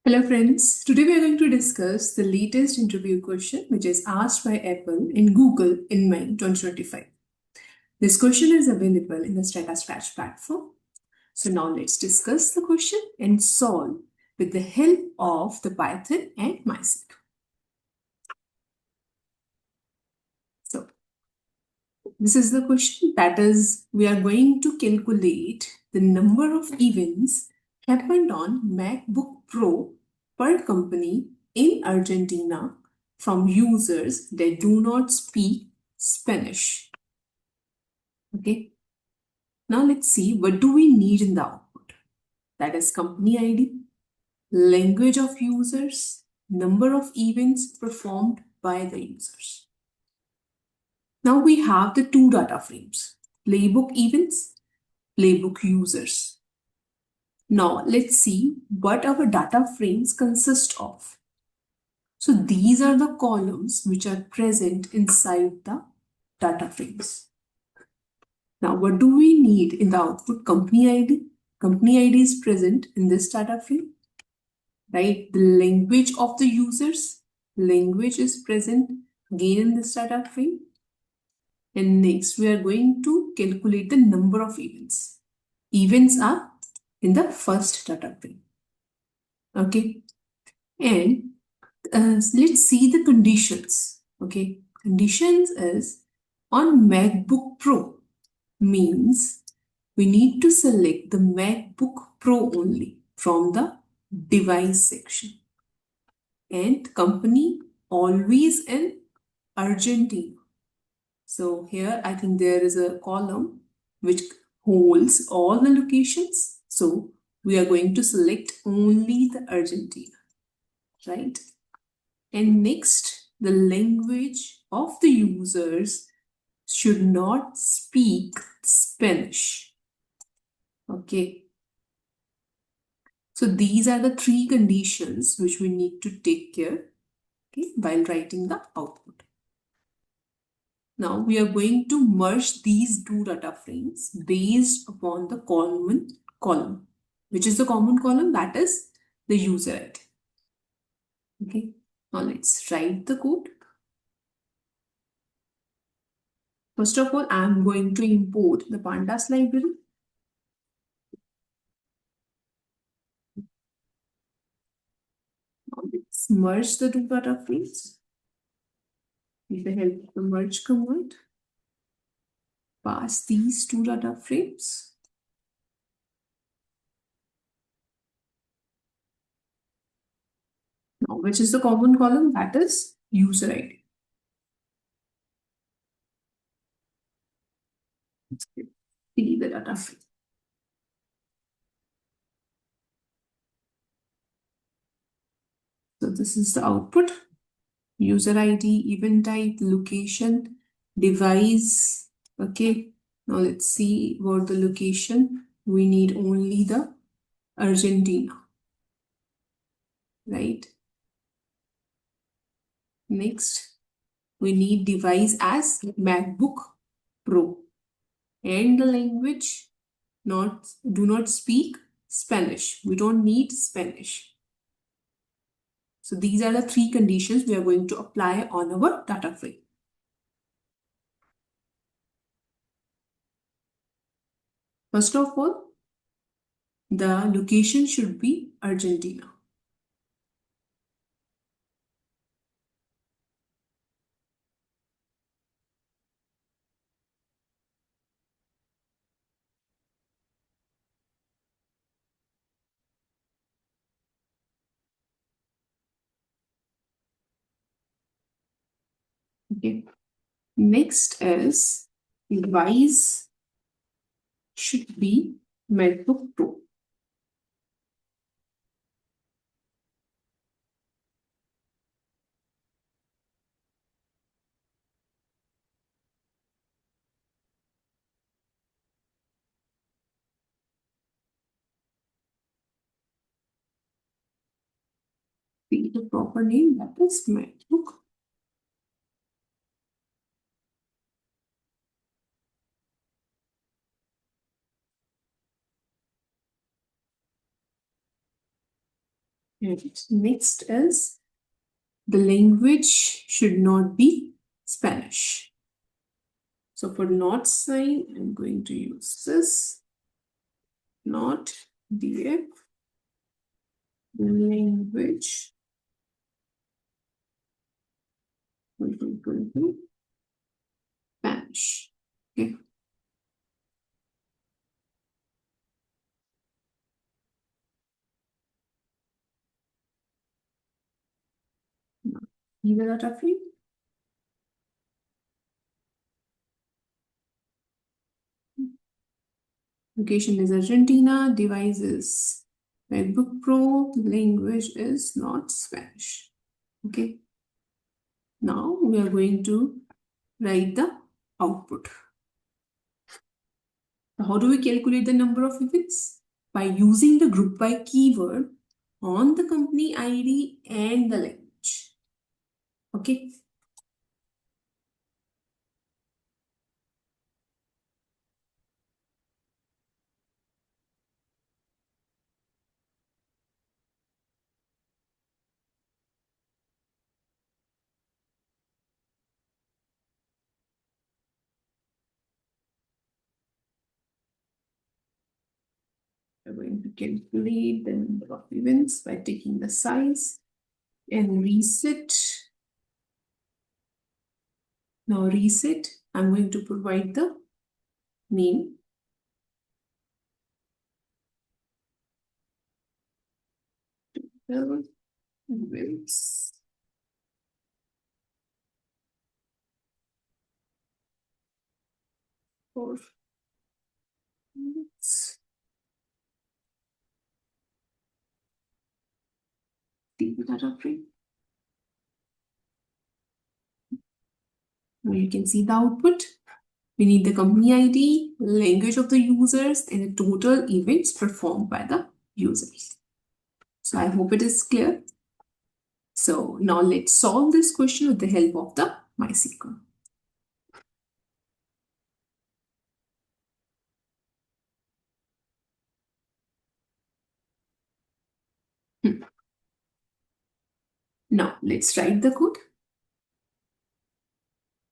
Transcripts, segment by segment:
Hello friends, today we are going to discuss the latest interview question which is asked by Apple in Google in May 2025. This question is available in the Stratascratch platform. So now let's discuss the question and solve with the help of the Python and MySQL. So this is the question, that is, we are going to calculate the number of events happened on MacBook Pro per company in Argentina from users that do not speak Spanish. Okay. Now let's see, what do we need in the output? That is company ID, language of users, number of events performed by the users. Now we have the two data frames, playbook events, playbook users. Now let's see what our data frames consist of. So these are the columns which are present inside the data frames. Now what do we need in the output? Company ID. Company ID is present in this data frame, right? The language of the users. Language is present again in this data frame. And next we are going to calculate the number of events. Events are in the first data frame. Okay. And let's see the conditions. Okay. Conditions is on MacBook Pro means we need to select the MacBook Pro only from the device section. And company always in Argentina. So here I think there is a column which holds all the locations. So we are going to select only the Argentina, right? And next, the language of the users should not speak Spanish. Okay. So these are the three conditions which we need to take care, okay, while writing the output. Now we are going to merge these two data frames based upon the common column. Which is the common column? That is the user ID. Okay. Now let's write the code. First of all, I'm going to import the pandas library. Now let's merge the two data frames with the help of the merge command. Pass these two data frames. Now, which is the common column? That is user ID. See the data frame. So this is the output. User ID, event type, location, device. Okay. Now let's see what the location. We need only the Argentina. Right. Next, we need device as MacBook Pro. And the language, do not speak Spanish. We don't need Spanish. So these are the three conditions we are going to apply on our data frame. First of all, the location should be Argentina. Okay. Next is device should be MacBook Pro. The proper name, that is MacBook. And next is the language should not be Spanish. So for not sign, I'm going to use this, not df language Spanish. Okay. Now, see the data frame. Location is Argentina, device is MacBook-Pro, language is not Spanish. Okay. Now we are going to write the output. Now, how do we calculate the number of events? By using the group by keyword on the company ID and the language. Okay. We're going to calculate the number of events by taking the size and reset. Now reset, I'm going to provide the name. Events for events. The data frame. Now you can see the output. We need the company ID, language of the users, and the total events performed by the users. So I hope it is clear. So now let's solve this question with the help of the MySQL. Now let's write the code.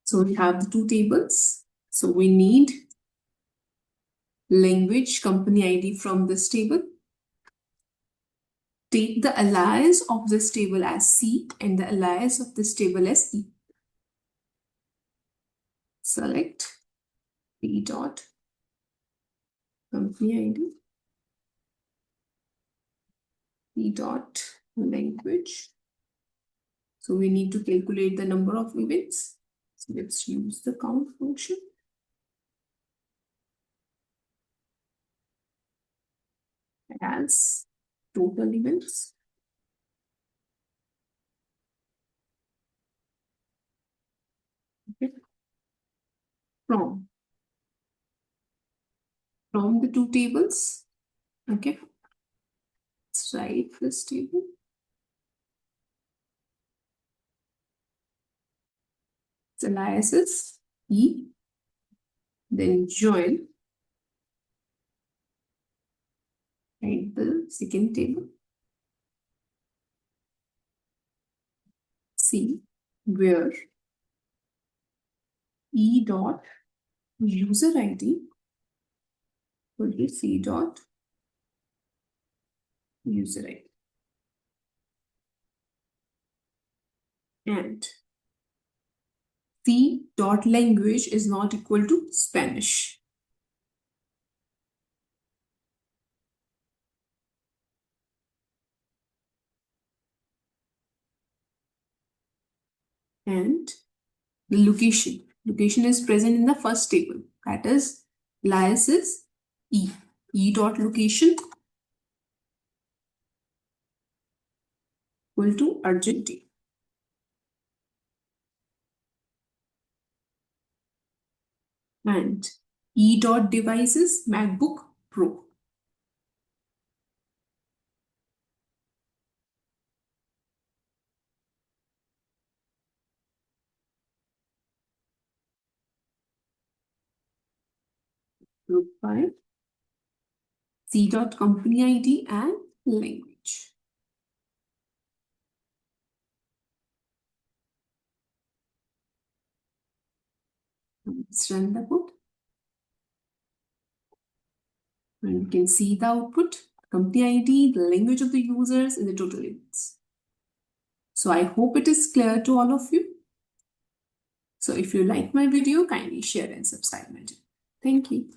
So we have the two tables. So we need language company ID from this table. Take the alias of this table as C and the alias of this table as E. Select P dot company ID, P dot language. So we need to calculate the number of events. So let's use the count function. As total events. Okay. From the two tables. Okay. Let's write this table. Its alias is E. Then join. Write the second table. C, where E dot user ID will be C dot user ID. And C dot language is not equal to Spanish. And the location. Location is present in the first table. That is, alias is E. E dot location equal to Argentina. And E dot device is MacBook Pro. Group by C dot company ID and language. Let's run the code. And you can see the output, company ID, the language of the users, and the total events. So I hope it is clear to all of you. So if you like my video, kindly share and subscribe my channel. Thank you.